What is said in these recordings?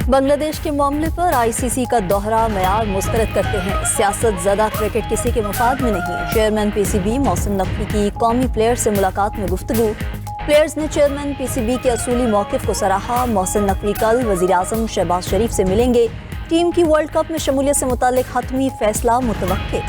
بنگلہ دیش کے معاملے پر ICC کا دوہرا معیار مسترد کرتے ہیں، سیاست زدہ کرکٹ کسی کے مفاد میں نہیں۔ چیئرمین PCB محسن نقوی کی قومی پلیئر سے ملاقات میں گفتگو، پلیئرز نے چیئرمین PCB کے اصولی موقف کو سراہا۔ محسن نقوی کل وزیر اعظم شہباز شریف سے ملیں گے، ٹیم کی ورلڈ کپ میں شمولیت سے متعلق حتمی فیصلہ متوقع۔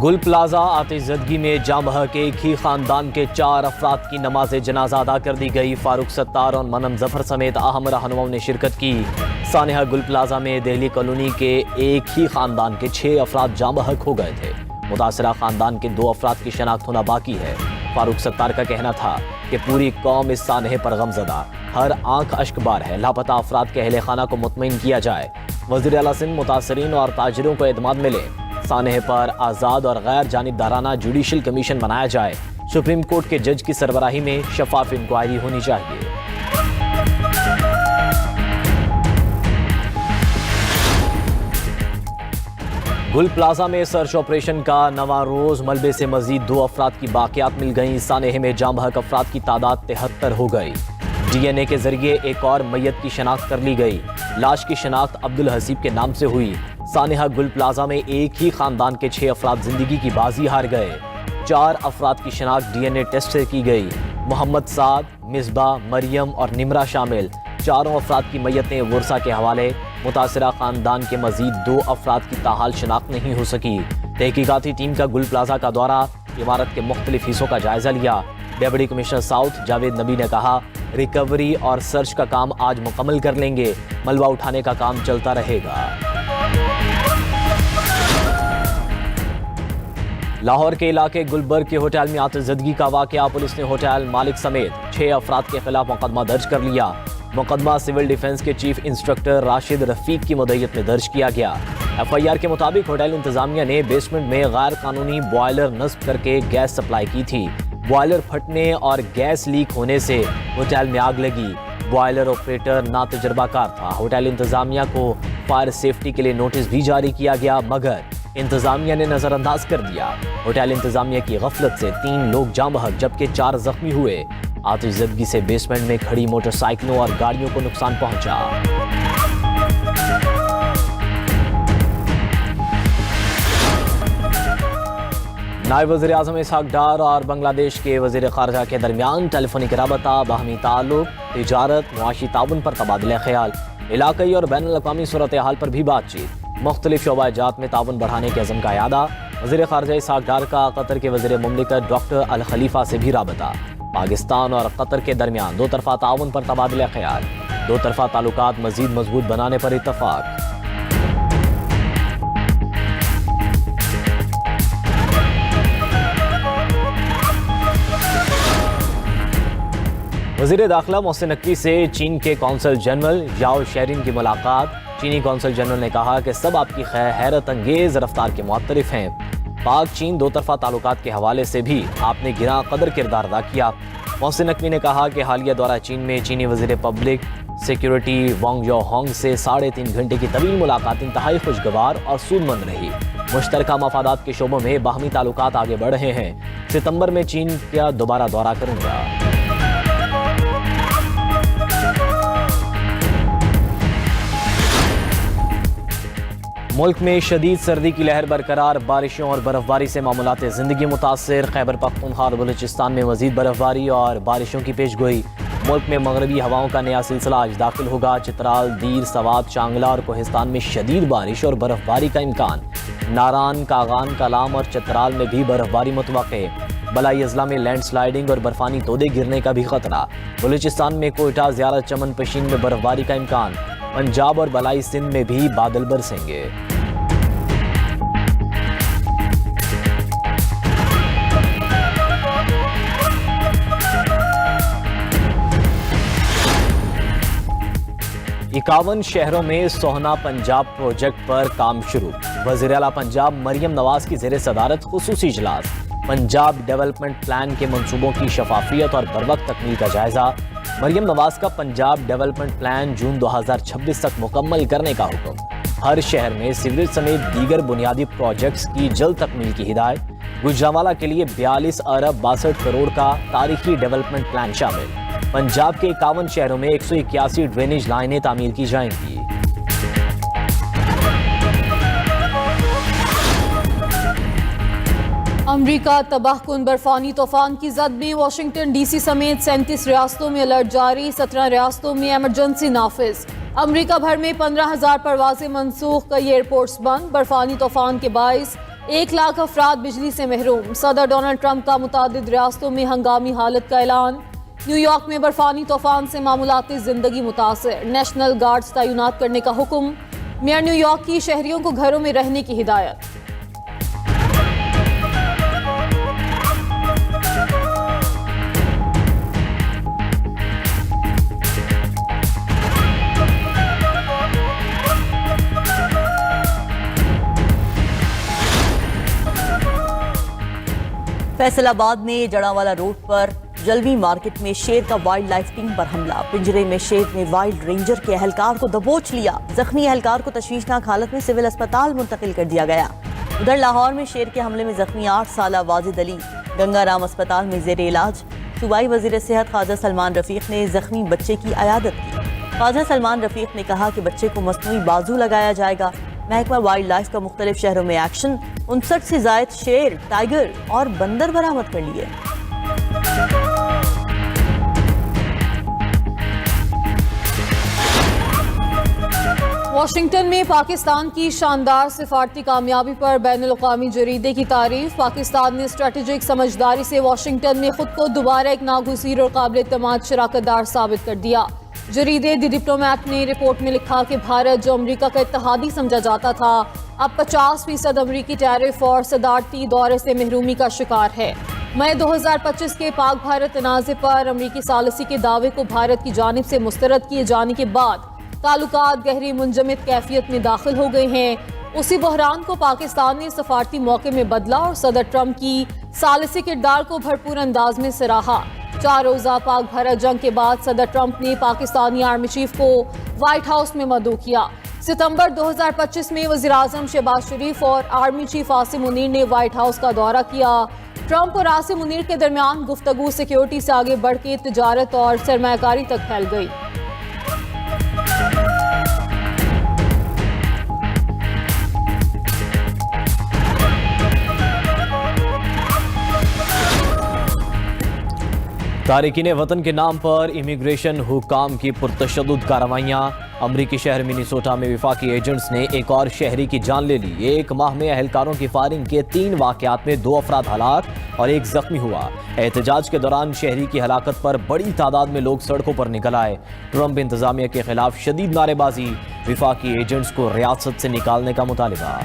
گل پلازہ آتش زدگی میں جاں بحق ایک ہی خاندان کے 4 افراد کی نماز جنازہ ادا کر دی گئی۔ فاروق ستار اور منم ظفر سمیت اہم رہنماؤں نے شرکت کی۔ سانحہ گل پلازہ میں دہلی کالونی کے ایک ہی خاندان کے 6 افراد جاں بحق ہو گئے تھے۔ متاثرہ خاندان کے 2 افراد کی شناخت ہونا باقی ہے۔ فاروق ستار کا کہنا تھا کہ پوری قوم اس سانحے پر غمزدہ، ہر آنکھ اشک بار ہے، لاپتہ افراد کے اہل خانہ کو مطمئن کیا جائے۔ وزیر اعلیٰ سندھ متاثرین اور تاجروں کو اعتماد ملے، سانحے پر آزاد اور غیر جانبدارانہ جوڈیشل کمیشن بنایا جائے، سپریم کورٹ کے جج کی سربراہی میں شفاف انکوائری ہونی چاہیے۔ گل پلازہ میں سرچ آپریشن کا نواں روز، ملبے سے مزید 2 افراد کی باقیات مل گئیں۔ سانحے میں جاں بحق افراد کی تعداد 73 ہو گئی۔ DNA کے ذریعے ایک اور میت کی شناخت کر لی گئی۔ لاش کی شناخت عبدالحسیب کے نام سے ہوئی۔ سانحہ گل پلازہ میں ایک ہی خاندان کے 6 افراد زندگی کی بازی ہار گئے۔ 4 افراد کی شناخت DNA ٹیسٹ سے کی گئی۔ محمد سعد، مصباح، مریم اور نمرہ شامل 4 افراد کی میتیں ورثہ کے حوالے۔ متاثرہ خاندان کے مزید 2 افراد کی تاحال شناخت نہیں ہو سکی۔ تحقیقاتی ٹیم کا گل پلازہ کا دورہ، عمارت کے مختلف حصوں کا جائزہ لیا۔ ڈپٹی کمشنر ساؤتھ جاوید نبی نے کہا، ریکوری اور سرچ کا کام آج مکمل کر لیں گے، ملبہ اٹھانے کا کام چلتا رہے گا۔ لاہور کے علاقے گلبرگ کے ہوٹل میں آتش زدگی کا واقعہ، پولیس نے ہوٹل مالک سمیت 6 افراد کے خلاف مقدمہ درج کر لیا۔ مقدمہ سول ڈیفنس کے چیف انسٹرکٹر راشد رفیق کی مدعیت میں درج کیا گیا۔ FIR کے مطابق ہوٹل انتظامیہ نے بیسمنٹ میں غیر قانونی بوائلر نصب کر کے گیس سپلائی کی تھی۔ بوائلر پھٹنے اور گیس لیک ہونے سے ہوٹل میں آگ لگی۔ بوائلر آپریٹر ناتجربہ کار تھا۔ ہوٹل انتظامیہ کو فائر سیفٹی کے لیے نوٹس بھی جاری کیا گیا، مگر انتظامیہ نے نظر انداز کر دیا۔ ہوٹل انتظامیہ کی غفلت سے 3 لوگ جاں بحق جبکہ 4 زخمی ہوئے۔ آتش زدگی سے بیسمنٹ میں کھڑی موٹر سائیکلوں اور گاڑیوں کو نقصان پہنچا۔ نائب وزیر اعظم اسحاق ڈار اور بنگلہ دیش کے وزیر خارجہ کے درمیان ٹیلی فونک رابطہ، باہمی تعلق، تجارت، معاشی تعاون پر تبادلہ خیال، علاقائی اور بین الاقوامی صورتحال پر بھی بات چیت، مختلف شعبہ جات میں تعاون بڑھانے کے عزم کا اعادہ۔ وزیر خارجہ اسحاق ڈار کا قطر کے وزیر مملکت ڈاکٹر الخلیفہ سے بھی رابطہ۔ پاکستان اور قطر کے درمیان 2 طرفہ تعاون پر تبادلہ خیال، 2 طرفہ تعلقات مزید مضبوط بنانے پر اتفاق۔ وزیر داخلہ محسن نقوی سے چین کے قونصل جنرل یاؤ شیرین کی ملاقات۔ چینی قونصل جنرل نے کہا کہ سب آپ کی حیرت انگیز رفتار کے معترف ہیں۔ پاک چین 2 طرفہ تعلقات کے حوالے سے بھی آپ نے گراں قدر کردار ادا کیا۔ محسن نقوی نے کہا کہ حالیہ دورہ چین میں چینی وزیر پبلک سیکیورٹی وانگ یاؤ ہانگ سے 3.5 گھنٹے کی طویل ملاقات انتہائی خوشگوار اور سودمند رہی۔ مشترکہ مفادات کے شعبوں میں باہمی تعلقات آگے بڑھ رہے ہیں۔ ستمبر میں چین کا دوبارہ دورہ کروں گا۔ ملک میں شدید سردی کی لہر برقرار، بارشوں اور برف باری سے معمولات زندگی متاثر۔ خیبر پختونخوا اور بلوچستان میں مزید برف باری اور بارشوں کی پیش گوئی۔ ملک میں مغربی ہواؤں کا نیا سلسلہ آج داخل ہوگا۔ چترال، دیر، سوات، چانگلہ اور کوہستان میں شدید بارش اور برف باری کا امکان۔ ناران، کاغان، کلام اور چترال میں بھی برف باری متوقع۔ بلائی اضلاع میں لینڈ سلائیڈنگ اور برفانی تودے گرنے کا بھی خطرہ۔ بلوچستان میں کوئٹہ، زیارت، چمن پشین میں برف باری کا امکان۔ پنجاب اور بلائی سندھ میں بھی بادل برسیں گے۔ اکاون شہروں میں سوہنا پنجاب پروجیکٹ پر کام شروع۔ وزیر اعلیٰ پنجاب مریم نواز کی زیر صدارت خصوصی اجلاس۔ پنجاب ڈیولپمنٹ پلان کے منصوبوں کی شفافیت اور بروقت تکمیل کا جائزہ۔ مریم نواز کا پنجاب ڈیولپمنٹ پلان جون 2026 تک مکمل کرنے کا حکم۔ ہر شہر میں سیوریج سمیت دیگر بنیادی پروجیکٹس کی جلد تکمیل کی ہدایت۔ گجرانوالہ کے لیے 42 ارب 62 کروڑ کا تاریخی ڈیولپمنٹ پلان شامل۔ پنجاب کے 51 شہروں میں 181 ڈرینیج لائنیں تعمیر کی جائیں گی۔ امریکہ تباہ کن برفانی طوفان کی زد میں، واشنگٹن ڈی سی سمیت 37 ریاستوں میں الرٹ جاری، 17 ریاستوں میں ایمرجنسی نافذ۔ امریکہ بھر میں 15,000 پروازیں منسوخ، کئی ایئرپورٹس بند۔ برفانی طوفان کے باعث 1 لاکھ افراد بجلی سے محروم۔ صدر ڈونلڈ ٹرمپ کا متعدد ریاستوں میں ہنگامی حالت کا اعلان۔ نیو یارک میں برفانی طوفان سے معمولاتی زندگی متاثر، نیشنل گارڈز تعینات کرنے کا حکم۔ میئر نیو یارک کی شہریوں کو گھروں میں رہنے کی ہدایت۔ فیصل آباد میں جڑاوالا روڈ پر جلوی مارکیٹ میں شیر کا وائلڈ لائف ٹیم پر حملہ، پنجرے میں شیر نے وائلڈ رینجر کے اہلکار کو دبوچ لیا، زخمی اہلکار کو تشویشناک حالت میں سول اسپتال منتقل کر دیا گیا۔ ادھر لاہور میں شیر کے حملے میں زخمی 8 سالہ واجد علی گنگا رام اسپتال میں زیر علاج۔ صوبائی وزیر صحت خواجہ سلمان رفیق نے زخمی بچے کی عیادت کی۔ خواجہ سلمان رفیق نے کہا کہ بچے کو مصنوعی بازو لگایا جائے گا۔ محکمہ وائلڈ لائف کا مختلف شہروں میں ایکشن، 59 سے زائد شیر، ٹائیگر اور بندر برآمد کر لیے۔ واشنگٹن میں پاکستان کی شاندار سفارتی کامیابی پر بین الاقوامی جریدے کی تعریف۔ پاکستان نے اسٹریٹجک سمجھداری سے واشنگٹن میں خود کو دوبارہ ایک ناگزیر اور قابل اعتماد شراکت دار ثابت کر دیا۔ جریدے دی ڈپلومیٹ نے رپورٹ میں لکھا کہ بھارت، جو امریکہ کا اتحادی سمجھا جاتا تھا، اب 50% امریکی ٹیرف اور صدارتی دورے سے محرومی کا شکار ہے۔ مئی 2025 کے پاک بھارت تنازع پر امریکی ثالثی کے دعوے کو بھارت کی جانب سے مسترد کیے جانے کے بعد تعلقات گہری منجمد کیفیت میں داخل ہو گئے ہیں۔ اسی بحران کو پاکستان نے سفارتی موقع میں بدلا اور صدر ٹرمپ کی ثالثی کردار کو بھرپور انداز میں سراہا۔ 4 روزہ پاک بھارت جنگ کے بعد صدر ٹرمپ نے پاکستانی آرمی چیف کو وائٹ ہاؤس میں مدعو کیا۔ ستمبر 2025 میں وزیر اعظم شہباز شریف اور آرمی چیف عاصم منیر نے وائٹ ہاؤس کا دورہ کیا۔ ٹرمپ اور عاصم منیر کے درمیان گفتگو سیکیورٹی سے آگے بڑھ کے تجارت اور سرمایہ کاری تک پھیل گئی۔ تارکین وطن کے نام پر امیگریشن حکام کی پرتشدد کارروائیاں۔ امریکی شہر منیسوٹا میں وفاقی ایجنٹس نے ایک اور شہری کی جان لے لی۔ 1 ماہ میں اہلکاروں کی فائرنگ کے 3 واقعات میں 2 افراد ہلاک اور 1 زخمی ہوا۔ احتجاج کے دوران شہری کی ہلاکت پر بڑی تعداد میں لوگ سڑکوں پر نکل آئے۔ ٹرمپ انتظامیہ کے خلاف شدید نعرے بازی، وفاقی ایجنٹس کو ریاست سے نکالنے کا مطالبہ۔